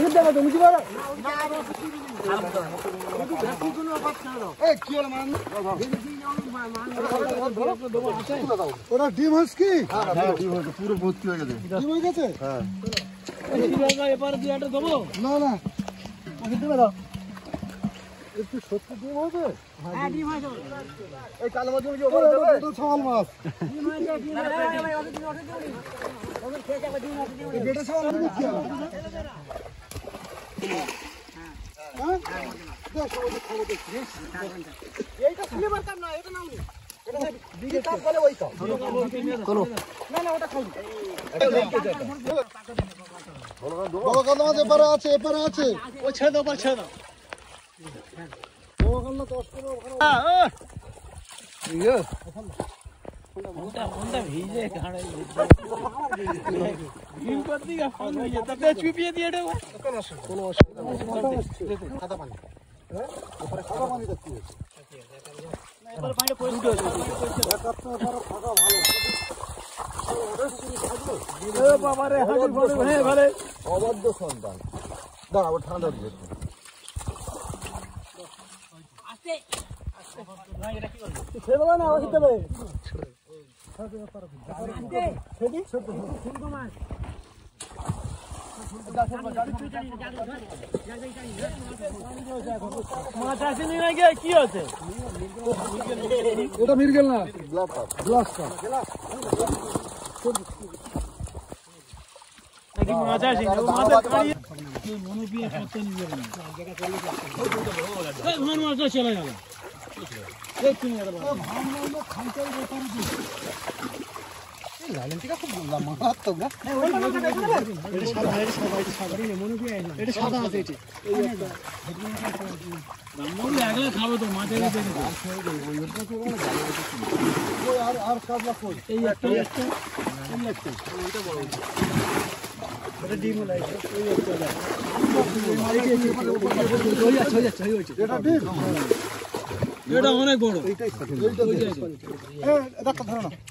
ওষুধ দেবো তুমি কি বলো ওরা ডিম হাঁস কি পুরো ভর্তি হয়ে গেছে ডিম হয়ে গেছে এবার দিয়ে দেবো না না ওষুধ দেবে দাও একটু সত্যি ডিম হবে হ্যাঁ ডিম হয়েছে এই কালো মাছ কি ওপরে দেবে তো ছাল মাছ ডিম হয়েছে ডিম ভাই ওষুধ দিন ওষুধ খেয়ে যাবে ডিম ওষুধ দিন বেটা ছাল আমি কি হ্যাঁ হ্যাঁ দেখো ওই খাবো দেখি এইটা ফ্লেভার কাম না এটা নাও এটা দিকে কাপ বলে ওই কাপ চলো না না ওটা খাও বড় কাল মাছ এপারে আছে ওই ছেড়ে দাও ছেড়ে দাও বড় কাল না 10 কিলো ওখানে होंडा ভিজে গাড়ে ডিম করতে গা ফোন ভিজে তবে চুপিয়ে দিয়ে দেবো কোনো অসুবিধা নেই সাদা পানি হ্যাঁ উপরে সাদা পানি দেখতে না এবার পানি পড়ে কাটতে পারো ফাঁকা ভালো এ বাবা রে হাজির বড় হে ঘরে অবাধ্য সন্তান দাঁড়াও ঠান্ডা দিয়ে আস্তে আস্তে ভাই এটা কি করবে ছেড়ে দাও না ওষুধ দেবে মাছ আসেনি নাকি কি আছে ওটা মির্গেল না গ্লাস মাছ আসেনি চলে গেল মারাত্মক না খাবো তো মাঝে আর কাবলা কই এই একটা ডিম লাগছে এটা অনেক বড়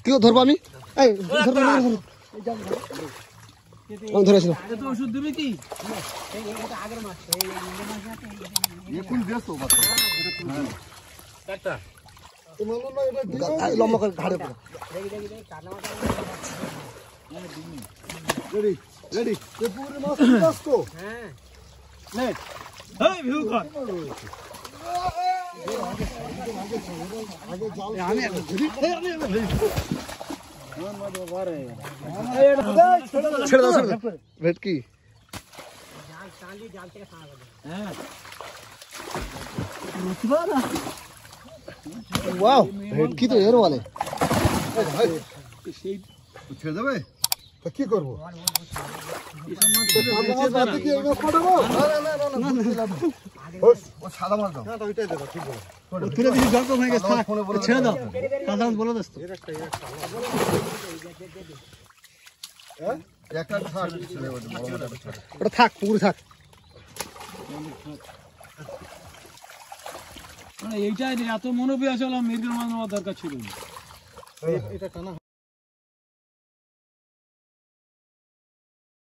কেউ ধরবো আমি ধরেছিল ওষুধ দেবে কি লম্বা করে ঘাড়ে রেডি পুরো মাছ তো হ্যাঁ ভিউ কর আমি ছেড়ে দাও ভেটকি ওয়াও ভেটকি তো এর বলে ছেড়ে দেবে কি করবো সাদা মাছ দাও ওইটাই দেবো ঠিক বলো তুলে দিবি জল কম হয়ে গেছে ছেড়ে দাও সাদা মাছ বলে দোস্ত ওটা থাক পুকুরে থাক এইটাই এত মনোবি আসলে মৃগেল মাছ নেওয়ার দরকার ছিল এটা টানা